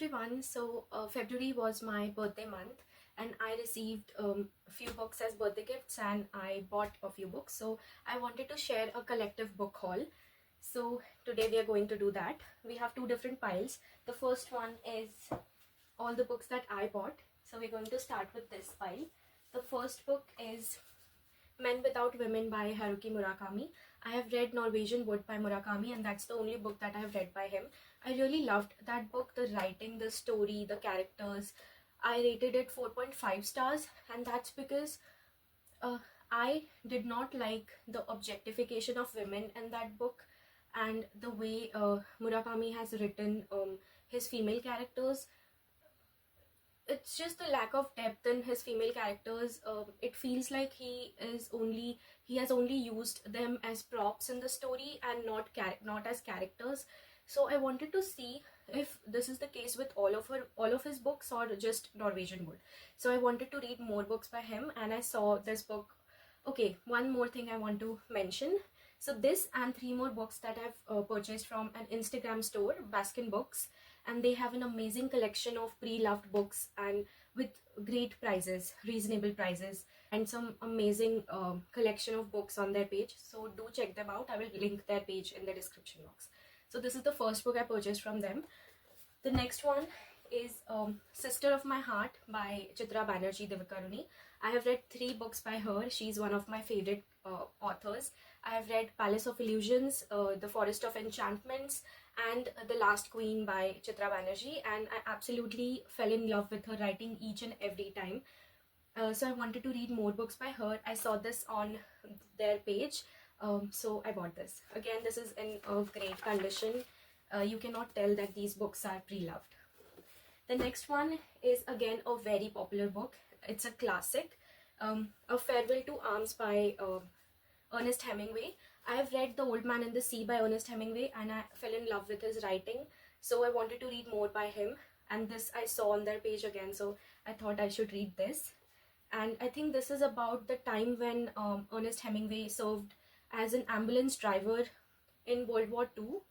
everyone. February was my birthday month, and I received a few books as birthday gifts, and I bought a few books. So I wanted to share a collective book haul. So today we are going to do that. We have two different piles. The first one is all the books that I bought. So we're going to start with this pile. The first book is Men Without Women by Haruki Murakami. I have read Norwegian Wood by Murakami, and that's the only book that I have read by him. I really loved that book, the writing, the story, the characters. I rated it 4.5 stars, and that's because I did not like the objectification of women in that book, and the way Murakami has written his female characters. It's just the lack of depth in his female characters. It feels like he has only used them as props in the story and not as characters. So I wanted to see if this is the case with all of his books or just Norwegian Wood. So I wanted to read more books by him, and I saw this book. Okay, one more thing I want to mention. So this and three more books that I've purchased from an Instagram store, Baskin Books, and they have an amazing collection of pre-loved books and with great prices, reasonable prices, and some amazing collection of books on their page. So do check them out. I will link their page in the description box. So this is the first book I purchased from them. The next one is Sister of My Heart by Chitra Banerjee Divakaruni. I have read three books by her. She's one of my favorite authors. I have read Palace of Illusions, The Forest of Enchantments, and The Last Queen by Chitra Banerjee, and I absolutely fell in love with her writing each and every time. So I wanted to read more books by her. I saw this on their page, so I bought this. Again, this is in a great condition. You cannot tell that these books are pre-loved. The next one is again a very popular book. It's a classic, A Farewell to Arms by Ernest Hemingway. I have read The Old Man and the Sea by Ernest Hemingway, and I fell in love with his writing. So I wanted to read more by him, and this I saw on their page again, so I thought I should read this. And I think this is about the time when Ernest Hemingway served as an ambulance driver in World War II.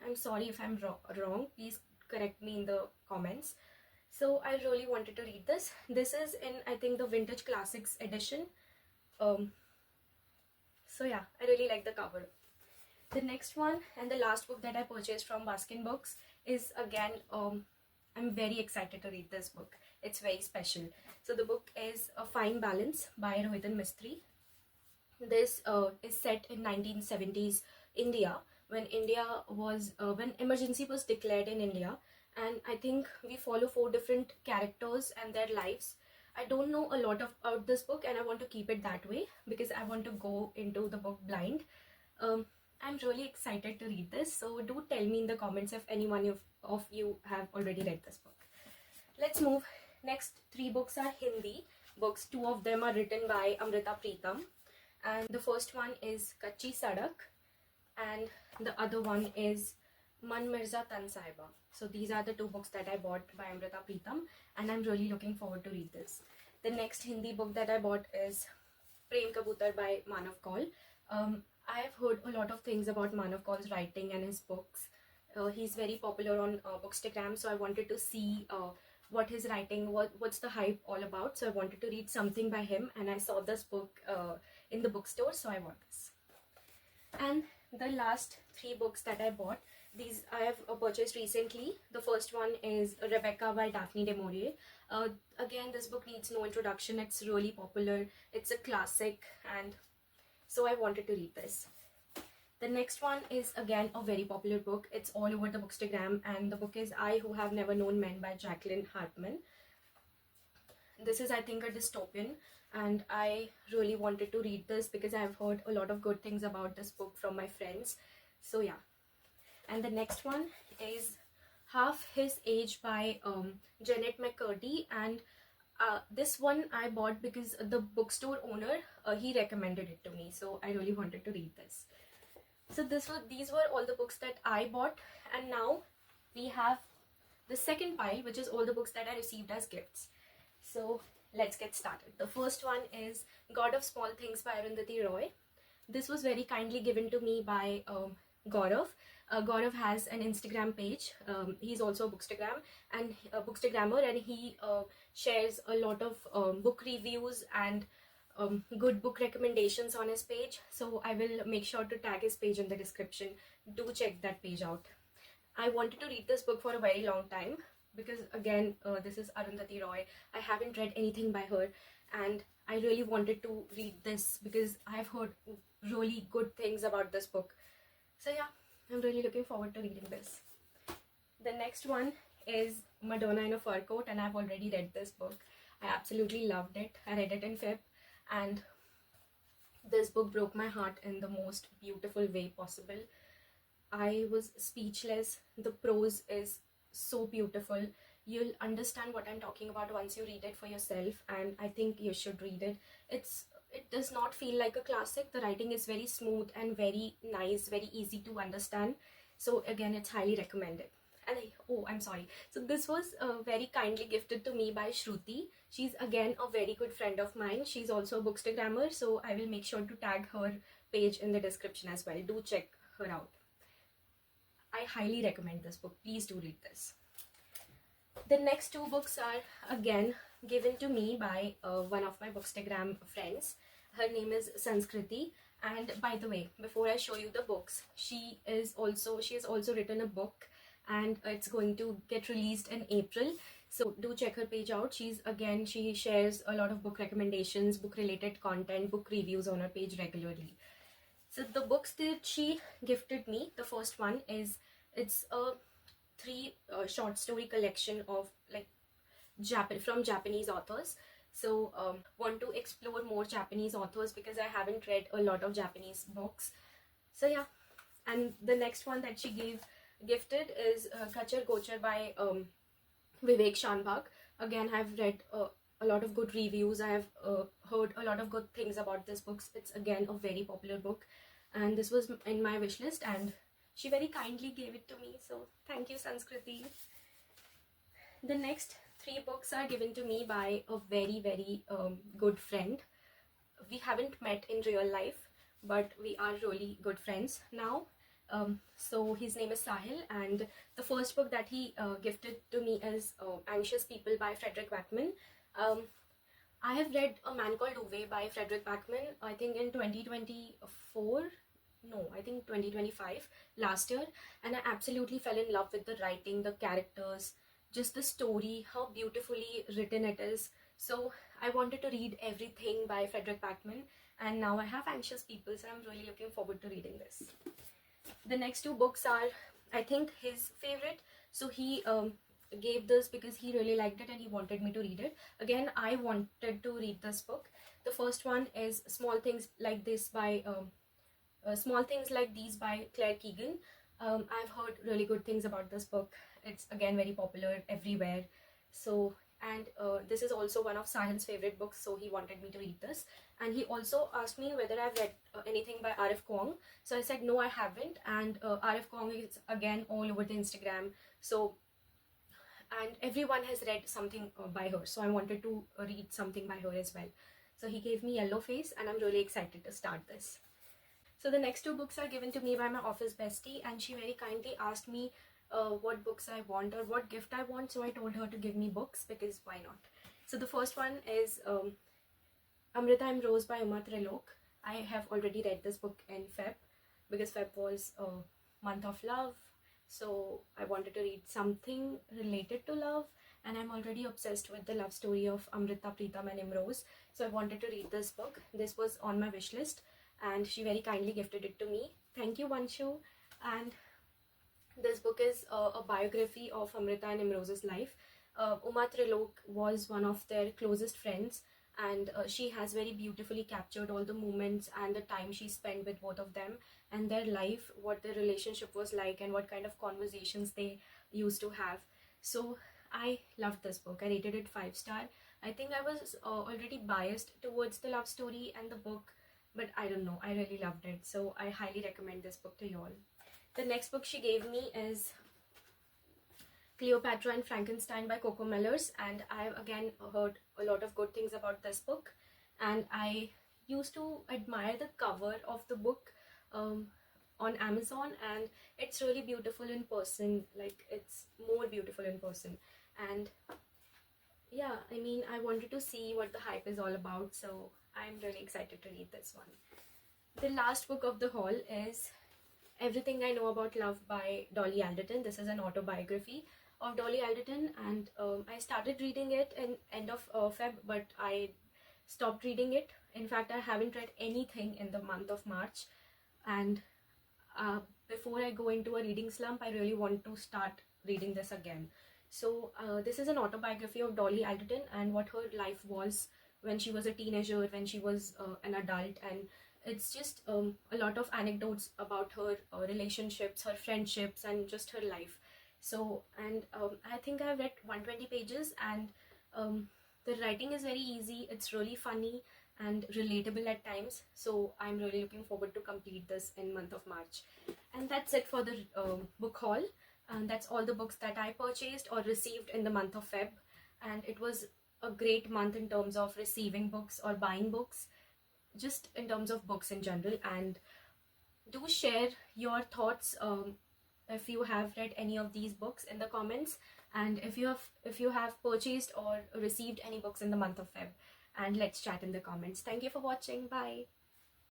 I'm sorry if I'm wrong. Please correct me in the comments. So I really wanted to read this. This is in, I think, the Vintage Classics edition. So yeah, I really like the cover. The next one and the last book that I purchased from Baskin Books is again, I'm very excited to read this book. It's very special. So the book is A Fine Balance by Rohitan Mistry. This is set in 1970s India, when when emergency was declared in India, and I think we follow four different characters and their lives. I don't know a lot about this book, and I want to keep it that way because I want to go into the book blind. I'm really excited to read this, so do tell me in the comments if anyone of you have already read this book. Let's move. Next three books are Hindi books. Two of them are written by Amrita Preetham, and the first one is Kachi Sadak, and the other one is Man Mirza Tan Sahiba. So these are the two books that I bought by Amrita Preetham, and I'm really looking forward to read this. The next Hindi book that I bought is Prem Kabutar by Manav Kaul. I have heard a lot of things about Manav Kaul's writing and his books. He's very popular on Bookstagram, so I wanted to see what his writing, what's the hype all about. So I wanted to read something by him, and I saw this book in the bookstore, so I bought this. And the last three books that I bought, these I have purchased recently. The first one is Rebecca by Daphne du Maurier. Again, this book needs no introduction. It's really popular. It's a classic, and so I wanted to read this. The next one is again a very popular book. It's all over the Bookstagram, and the book is I Who Have Never Known Men by Jacqueline Hartman. This is, I think, a dystopian, and I really wanted to read this because I've heard a lot of good things about this book from my friends. So yeah. And the next one is Half His Age by Janet McCurdy, and this one I bought because the bookstore owner, he recommended it to me, so I really wanted to read this. So these were all the books that I bought, and now we have the second pile, which is all the books that I received as gifts. So let's get started. The first one is God of Small Things by Arundhati Roy. This was very kindly given to me by Gaurav. Gaurav has an Instagram page. He's also a bookstagram and a bookstagrammer, and he shares a lot of book reviews and good book recommendations on his page. So I will make sure to tag his page in the description. Do check that page out. I wanted to read this book for a very long time because, again, this is Arundhati Roy. I haven't read anything by her, and I really wanted to read this because I've heard really good things about this book. So yeah, I'm really looking forward to reading this. The next one is Madonna in a Fur Coat, and I've already read this book. I absolutely loved it. I read it in Feb, and this book broke my heart in the most beautiful way possible. I was speechless. The prose is so beautiful. You'll understand what I'm talking about once you read it for yourself, and I think you should read it. It does not feel like a classic. The writing is very smooth and very nice, very easy to understand. So again, it's highly recommended. And I'm sorry. So this was very kindly gifted to me by Shruti. She's again a very good friend of mine. She's also a bookstagrammer, so I will make sure to tag her page in the description as well. Do check her out. I highly recommend this book. Please do read this. The next two books are again given to me by one of my bookstagram friends. Her name is Sanskriti. And by the way, before I show you the books, she has also written a book, and it's going to get released in April. So do check her page out. She shares a lot of book recommendations, book related content, book reviews on her page regularly. So the books that she gifted me, the first one it's a three short story collection of from Japanese authors. So want to explore more Japanese authors because I haven't read a lot of Japanese books. So yeah, and the next one that she gifted is Kachar Gochar by Vivek Shanbhag. Again, I've read a lot of good reviews. I have heard a lot of good things about this book. It's again a very popular book, and this was in my wish list, and she very kindly gave it to me. So thank you, Sanskriti. The next three books are given to me by a very, very good friend. We haven't met in real life, but we are really good friends now. So his name is Sahil, and the first book that he gifted to me is Anxious People by Frederick Backman. I have read A Man Called Uwe by Frederick Backman, I think in 2024. No, I think 2025, last year, and I absolutely fell in love with the writing, the characters, just the story, how beautifully written it is. So I wanted to read everything by Frederick Backman, and now I have Anxious People, so I'm really looking forward to reading this. The next two books are, I think, his favorite. So he gave this because he really liked it and he wanted me to read it. Again, I wanted to read this book. The first one is Small Things Like These by Claire Keegan. I've heard really good things about this book. It's again very popular everywhere. So, and this is also one of Sahil's favorite books, so he wanted me to read this. And he also asked me whether I've read anything by Arif Kwong. So I said no, I haven't. And Arif Kwong is again all over the Instagram. So, and everyone has read something by her. So I wanted to read something by her as well. So he gave me Yellow Face, and I'm really excited to start this. So the next two books are given to me by my office bestie, and she very kindly asked me what books I want or what gift I want. So I told her to give me books because why not? So the first one is Amrita and Rose by Uma Trilok. I have already read this book in Feb because Feb was a month of love. So I wanted to read something related to love, and I'm already obsessed with the love story of Amrita, Preetham and Imrose. So I wanted to read this book. This was on my wish list, and she very kindly gifted it to me. Thank you, Vanshu. And this book is a biography of Amrita and Imrose's life. Uma Trilok was one of their closest friends, and she has very beautifully captured all the moments and the time she spent with both of them and their life, what their relationship was like and what kind of conversations they used to have. So I loved this book. I rated it 5-star. I think I was already biased towards the love story and the book, but I don't know, I really loved it. So I highly recommend this book to you all. The next book she gave me is Cleopatra and Frankenstein by Coco Mellors, and I've again heard a lot of good things about this book, and I used to admire the cover of the book on Amazon, and it's really beautiful in person. Like, it's more beautiful in person. And yeah, I mean, I wanted to see what the hype is all about, so I'm really excited to read this one. The last book of the haul is Everything I Know About Love by Dolly Alderton. This is an autobiography of Dolly Alderton, and I started reading it in end of Feb, but I stopped reading it. In fact, I haven't read anything in the month of March, and uh, before I go into a reading slump, I really want to start reading this again. So, this is an autobiography of Dolly Alderton and what her life was when she was a teenager, when she was an adult, and it's just a lot of anecdotes about her relationships, her friendships, and just her life. So, and I think I've read 120 pages, and um, the writing is very easy, it's really funny and relatable at times. So I'm really looking forward to complete this in month of March. And that's it for the book haul. And that's all the books that I purchased or received in the month of Feb. And it was a great month in terms of receiving books or buying books, just in terms of books in general. And do share your thoughts if you have read any of these books in the comments, and if you have purchased or received any books in the month of Feb, and let's chat in the comments. Thank you for watching. Bye.